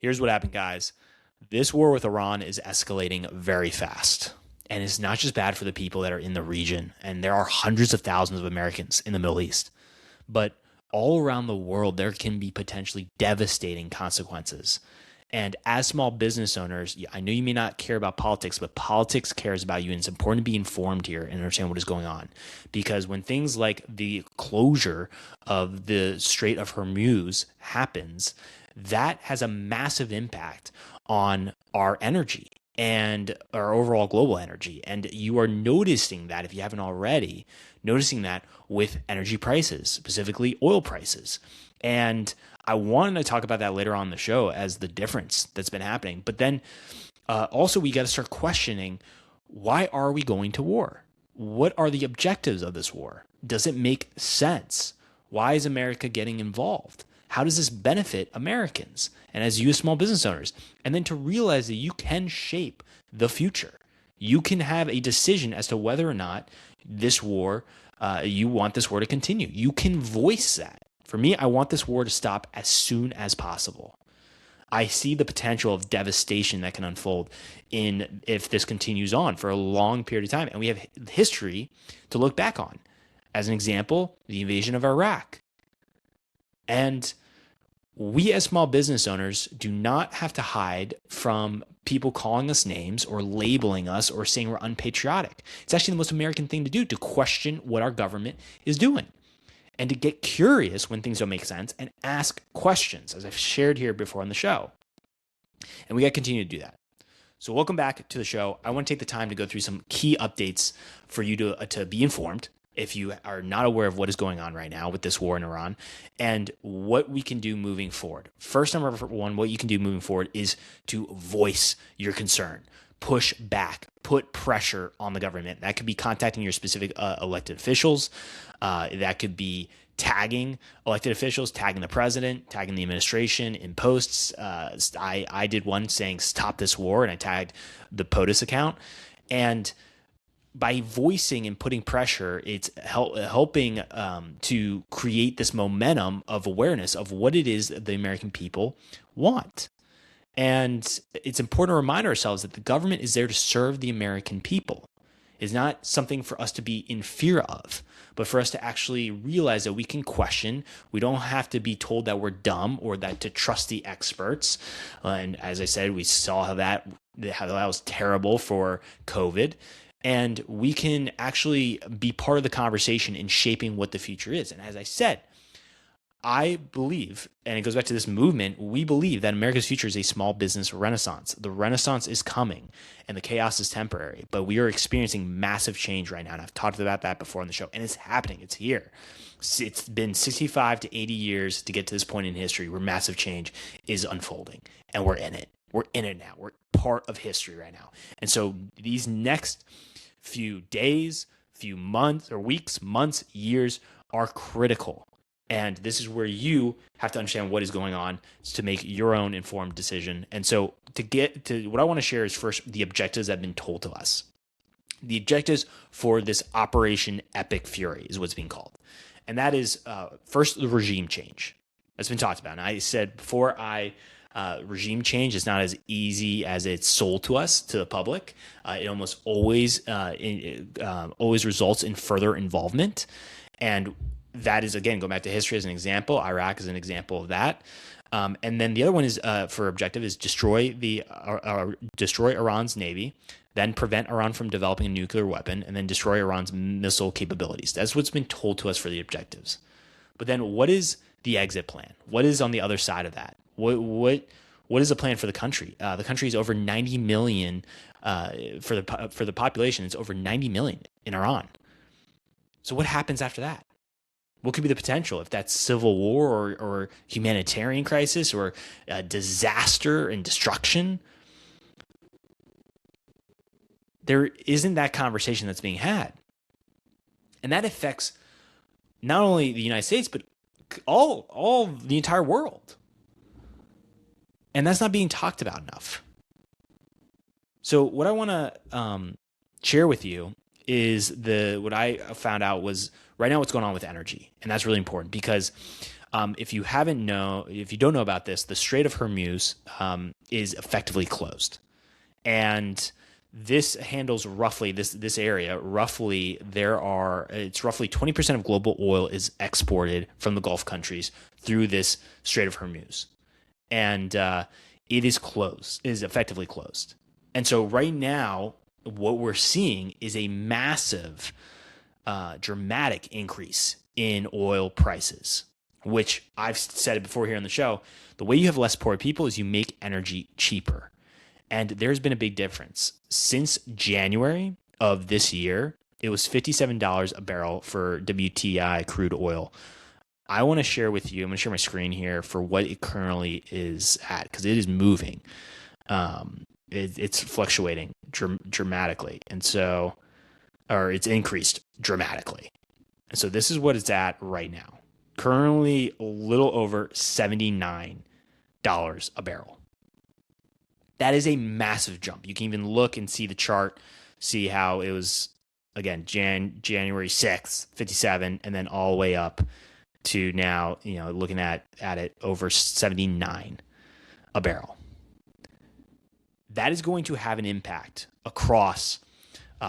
Here's what happened, guys. This war with Iran is escalating very fast. And it's not just bad for the people that are in the region. And there are hundreds of thousands of Americans in the Middle East. But all around the world, there can be potentially devastating consequences. And as small business owners, I know you may not care about politics, but politics cares about you. And it's important to be informed here and understand what is going on. Because when things like the closure of the Strait of Hormuz happens, that has a massive impact on our energy and our overall global energy. And you are noticing that, if you haven't already, noticing that with energy prices, specifically oil prices. And I wanted to talk about that later on in the show as the difference that's been happening. But then also, we got to start questioning, why are we going to war? What are the objectives of this war? Does it make sense? Why is America getting involved? How does this benefit Americans and as you as small business owners? And then to realize that you can shape the future. You can have a decision as to whether or not this war, you want this war to continue. You can voice that. For me, I want this war to stop as soon as possible. I see the potential of devastation that can unfold if this continues on for a long period of time. And we have history to look back on. As an example, the invasion of Iraq. And we as small business owners do not have to hide from people calling us names or labeling us or saying we're unpatriotic. It's actually the most American thing to do, to question what our government is doing and to get curious when things don't make sense and ask questions, as I've shared here before on the show. And we got to continue to do that. So welcome back to the show. I want to take the time to go through some key updates for you to be informed if you are not aware of what is going on right now with this war in Iran and what we can do moving forward. First, number one, what you can do moving forward is to voice your concern, push back, put pressure on the government. That could be contacting your specific elected officials. That could be tagging elected officials, tagging the president, tagging the administration in posts. I did one saying stop this war, and I tagged the POTUS account. And by voicing and putting pressure, it's helping to create this momentum of awareness of what it is that the American people want. And it's important to remind ourselves that the government is there to serve the American people. It's not something for us to be in fear of, but for us to actually realize that we can question. We don't have to be told that we're dumb or that to trust the experts. And as I said, we saw how that was terrible for COVID. And we can actually be part of the conversation in shaping what the future is. And as I said, I believe, and it goes back to this movement, we believe that America's future is a small business renaissance. The renaissance is coming and the chaos is temporary, but we are experiencing massive change right now. And I've talked about that before on the show, and it's happening. It's here. It's been 65 to 80 years to get to this point in history where massive change is unfolding, and we're in it. We're in it now. We're part of history right now. And so these next few days, few months or weeks, months, years are critical. And this is where you have to understand what is going on to make your own informed decision. And so to get to what I want to share is first the objectives that have been told to us. The objectives for this Operation Epic Fury is what's being called. And that is first, the regime change. That's been talked about. And I said before, regime change is not as easy as it's sold to us, to the public. It almost always results in further involvement. And that is, again, going back to history as an example. Iraq is an example of that. And then the other one is for objective is destroy Iran's navy, then prevent Iran from developing a nuclear weapon, and then destroy Iran's missile capabilities. That's what's been told to us for the objectives. But then what is the exit plan? What is on the other side of that? What is the plan for the country? The country is over 90 million for the population. It's over 90 million in Iran. So what happens after that? What could be the potential if that's civil war or humanitarian crisis or disaster and destruction? There isn't that conversation that's being had. And that affects not only the United States, but all the entire world. And that's not being talked about enough. So what I want to share with you is what I found out was right now what's going on with energy. And that's really important because If you don't know about this, the Strait of Hormuz is effectively closed, and this handles roughly this area. Roughly, it's roughly 20% of global oil is exported from the Gulf countries through this Strait of Hormuz, and it is closed. It is effectively closed. And so right now, what we're seeing is a massive, dramatic increase in oil prices, which I've said it before here on the show. The way you have less poor people is you make energy cheaper. And there's been a big difference. Since January of this year, it was $57 a barrel for WTI crude oil. I want to share with you, I'm going to share my screen here for what it currently is at, because it is moving. It's fluctuating dramatically. And so, or it's increased dramatically. And so this is what it's at right now. Currently a little over $79 a barrel. That is a massive jump. You can even look and see the chart, see how it was, again, January 6th, 57, and then all the way up to now, looking at it over 79 a barrel. That is going to have an impact across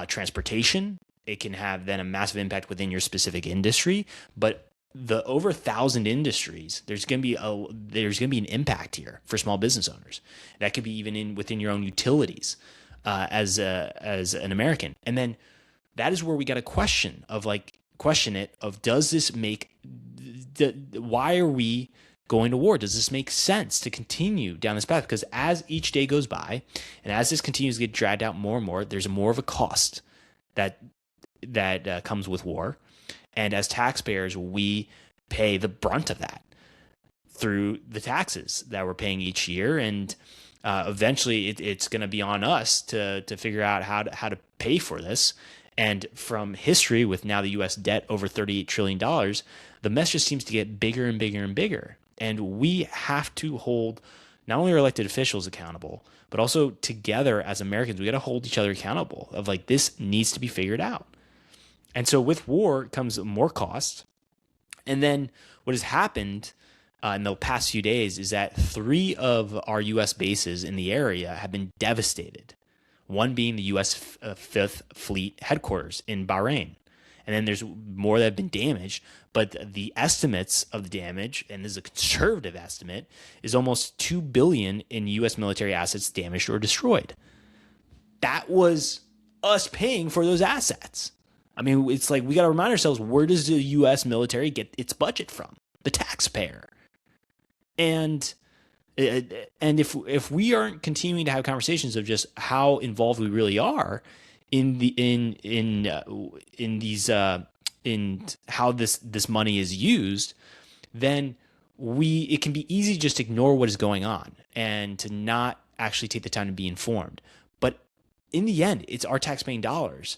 transportation. It can have then a massive impact within your specific industry, but the over 1,000 industries, there's going to be an impact here for small business owners. That could be even within your own utilities as an American. And then that is where we got to question it of, does this why are we going to war? Does this make sense to continue down this path? Because as each day goes by and as this continues to get dragged out more and more, there's more of a cost that comes with war. And as taxpayers, we pay the brunt of that through the taxes that we're paying each year. And eventually it's going to be on us to figure out how to pay for this. And from history, with now the U.S. debt over $38 trillion, the mess just seems to get bigger and bigger and bigger. And we have to hold not only our elected officials accountable, but also together as Americans, we got to hold each other accountable of this needs to be figured out. And so with war comes more cost. And then what has happened in the past few days is that 3 of our U.S. bases in the area have been devastated. One being the U.S. 5th Fleet headquarters in Bahrain. And then there's more that have been damaged. But the estimates of the damage, and this is a conservative estimate, is almost $2 billion in U.S. military assets damaged or destroyed. That was us paying for those assets. I mean, it's we got to remind ourselves, where does the U.S. military get its budget from? The taxpayer. And if we aren't continuing to have conversations of just how involved we really are in how this money is used, then it can be easy to just ignore what is going on and to not actually take the time to be informed. But in the end, it's our taxpaying dollars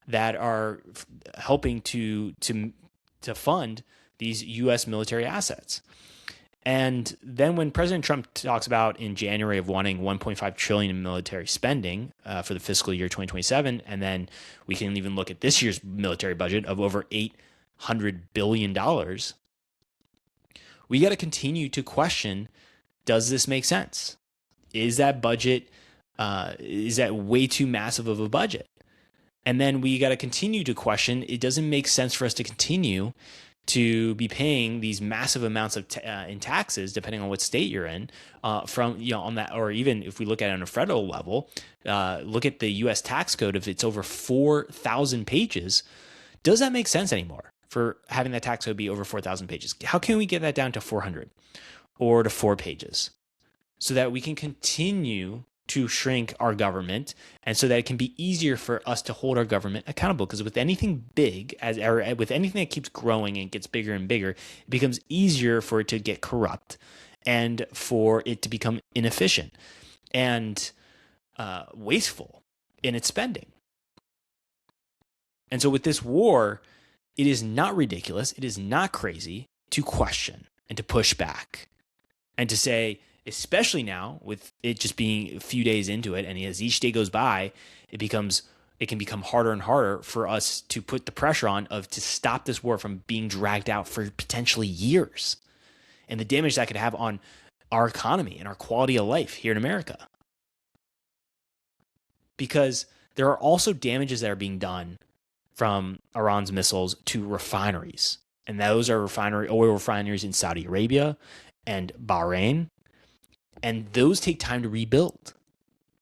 that are helping to fund these U.S. military assets. And then when President Trump talks about in January of wanting $1.5 trillion in military spending for the fiscal year 2027, and then we can even look at this year's military budget of over $800 billion, we got to continue to question, does this make sense? Is that budget, is that way too massive of a budget? And then we got to continue to question, it doesn't make sense for us to continue to be paying these massive amounts of in taxes, depending on what state you're in, from on that, or even if we look at it on a federal level, look at the U.S. tax code. If it's over 4,000 pages, does that make sense anymore for having that tax code be over 4,000 pages? How can we get that down to 400 or to 4 pages so that we can continue to shrink our government, and so that it can be easier for us to hold our government accountable? Because with anything big, with anything that keeps growing and gets bigger and bigger, it becomes easier for it to get corrupt and for it to become inefficient and wasteful in its spending. And so with this war, it is not ridiculous, it is not crazy to question and to push back and to say, especially now with it just being a few days into it, and as each day goes by, it can become harder and harder for us to put the pressure on to stop this war from being dragged out for potentially years. and the damage that could have on our economy and our quality of life here in America. Because there are also damages that are being done from Iran's missiles to refineries. And those are oil refineries in Saudi Arabia and Bahrain. And those take time to rebuild.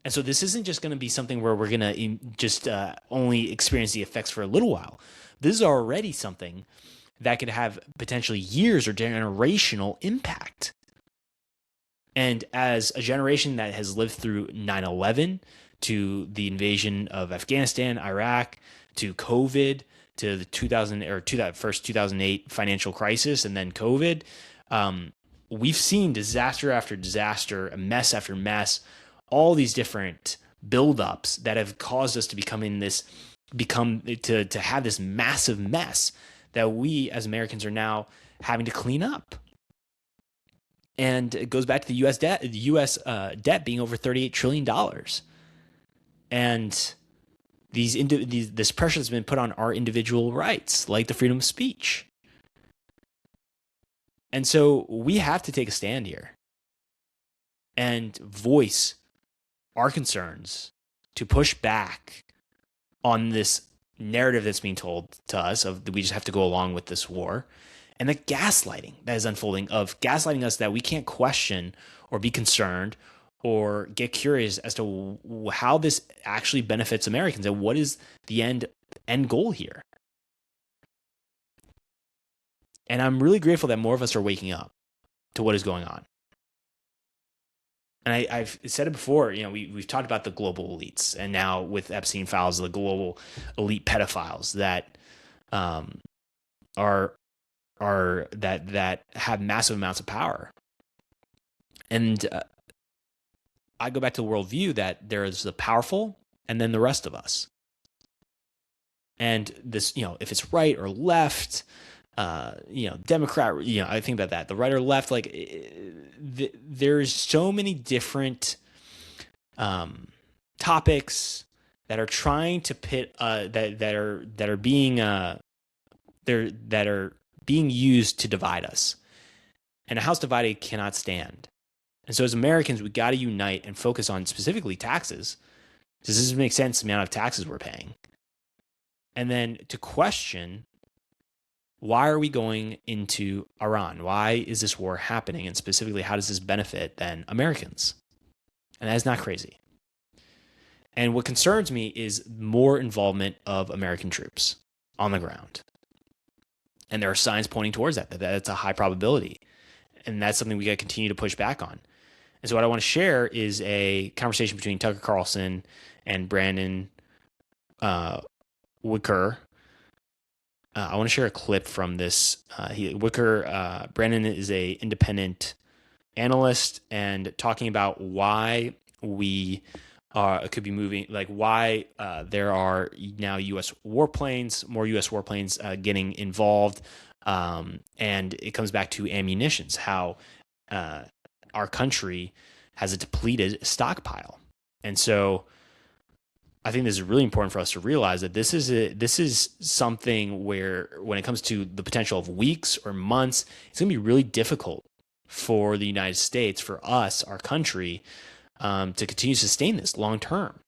And so this isn't just going to be something where we're going to just only experience the effects for a little while. This is already something that could have potentially years or generational impact. And as a generation that has lived through 9/11, to the invasion of Afghanistan, Iraq, to COVID, to the 2008 financial crisis, and then COVID, we've seen disaster after disaster, mess after mess, all these different buildups that have caused us to to have this massive mess that we as Americans are now having to clean up. And it goes back to the U.S. debt being over $38 trillion. And this pressure that's been put on our individual rights, like the freedom of speech. And so we have to take a stand here and voice our concerns to push back on this narrative that's being told to us of that we just have to go along with this war, and the gaslighting that is unfolding, of gaslighting us that we can't question or be concerned or get curious as to how this actually benefits Americans and what is the end goal here. And I'm really grateful that more of us are waking up to what is going on. And I've said it before, we've talked about the global elites, and now with Epstein files, the global elite pedophiles that that have massive amounts of power. And I go back to the worldview that there is the powerful and then the rest of us. And this, if it's right or left, Democrat, I think about that, the right or left, like there's so many different topics that are trying to pit, that are being used to divide us. And a house divided cannot stand. And so as Americans, we got to unite and focus on specifically taxes. Does this make sense, the amount of taxes we're paying? And then to question, why are we going into Iran? Why is this war happening? And specifically, how does this benefit then Americans? And that's not crazy. And what concerns me is more involvement of American troops on the ground. And there are signs pointing towards that it's a high probability. And that's something we got to continue to push back on. And so what I want to share is a conversation between Tucker Carlson and Brandon Wicker. I want to share a clip from this. Brandon is a independent analyst and talking about why we could be moving, like why there are now more U.S. warplanes getting involved. And it comes back to ammunitions, how our country has a depleted stockpile. And so I think this is really important for us to realize that this is something where when it comes to the potential of weeks or months, it's going to be really difficult for the United States, for us, our country, to continue to sustain this long term.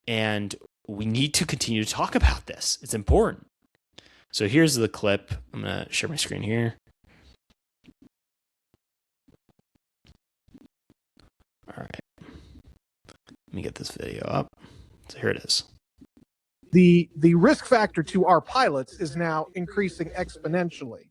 And we need to continue to talk about this. It's important. So here's the clip. I'm going to share my screen here. All right. Let me get this video up. So here it is. The risk factor to our pilots is now increasing exponentially.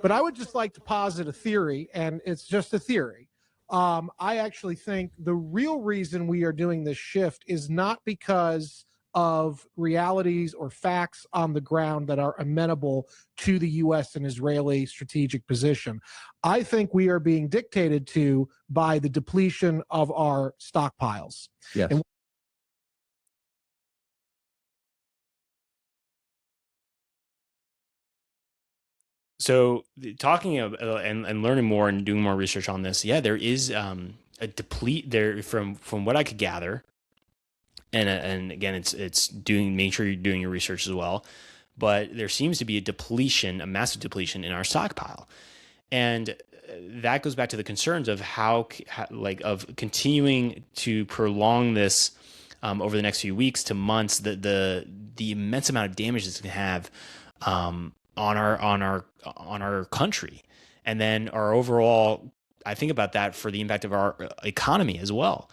But I would just like to posit a theory, and it's just a theory. I actually think the real reason we are doing this shift is not because of realities or facts on the ground that are amenable to the U.S. and Israeli strategic position. I think we are being dictated to by the depletion of our stockpiles. Yes. And so talking about, and learning more and doing more research on this, there is a deplete there from what I could gather. And again, it's make sure you're doing your research as well. But there seems to be a massive depletion in our stockpile. And that goes back to the concerns of of continuing to prolong this over the next few weeks to months, the immense amount of damage this can have on our country, and then our overall. I think about that for the impact of our economy as well,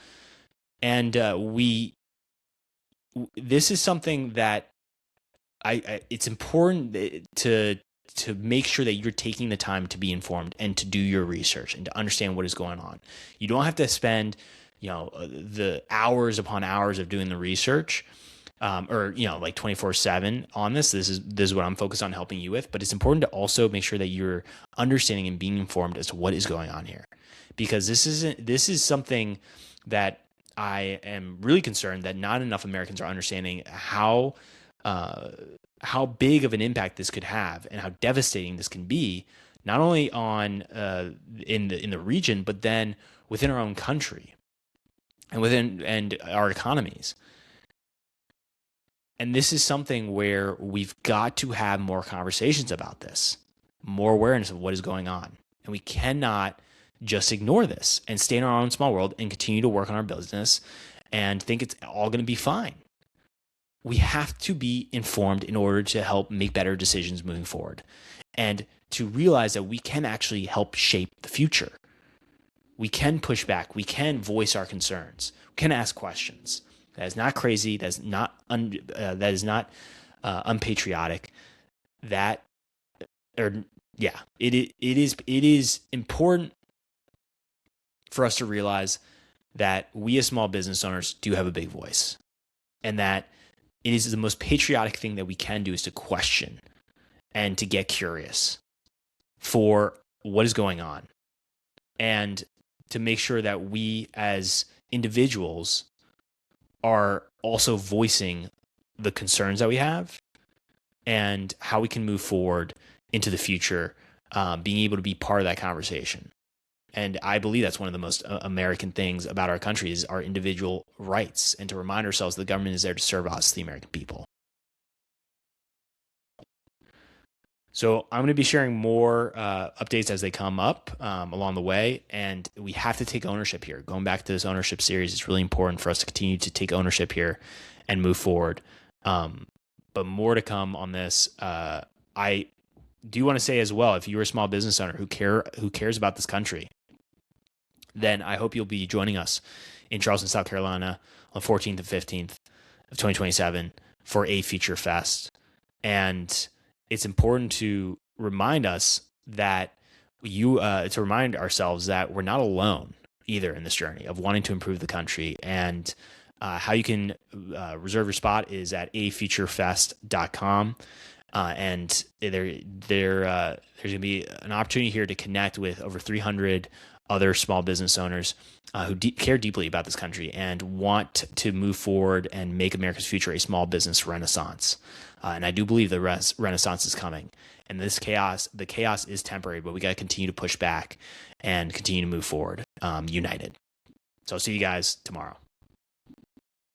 and this is something that it's important to make sure that you're taking the time to be informed and to do your research and to understand what is going on. You don't have to spend, the hours upon hours of doing the research, or like 24/7 on this. This is what I'm focused on helping you with. But it's important to also make sure that you're understanding and being informed as to what is going on here, because this is something that I am really concerned that not enough Americans are understanding how big of an impact this could have and how devastating this can be, not only on in the region, but then within our own country and our economies. And this is something where we've got to have more conversations about this, more awareness of what is going on. And we cannot just ignore this and stay in our own small world and continue to work on our business and think it's all going to be fine. We have to be informed in order to help make better decisions moving forward, and to realize that we can actually help shape the future. We can push back. We can voice our concerns. We can ask questions. That is not crazy. That is not unpatriotic. It is important for us to realize that we as small business owners do have a big voice, and that it is the most patriotic thing that we can do is to question and to get curious for what is going on, and to make sure that we as individuals are also voicing the concerns that we have and how we can move forward into the future, being able to be part of that conversation. And I believe that's one of the most American things about our country is our individual rights, and to remind ourselves the government is there to serve us, the American people. So I'm going to be sharing more updates as they come up along the way, and we have to take ownership here. Going back to this ownership series, it's really important for us to continue to take ownership here and move forward. But more to come on this. I do want to say as well, if you're a small business owner who cares about this country, then I hope you'll be joining us in Charleston, South Carolina on the 14th and 15th of 2027 for a Future Fest. And it's important to remind us that to remind ourselves that we're not alone either in this journey of wanting to improve the country. And how you can reserve your spot is at afuturefest.com. And there's going to be an opportunity here to connect with over 300 other small business owners who care deeply about this country and want to move forward and make America's future a small business renaissance. And I do believe the renaissance is coming. And the chaos is temporary, but we got to continue to push back and continue to move forward united. So I'll see you guys tomorrow.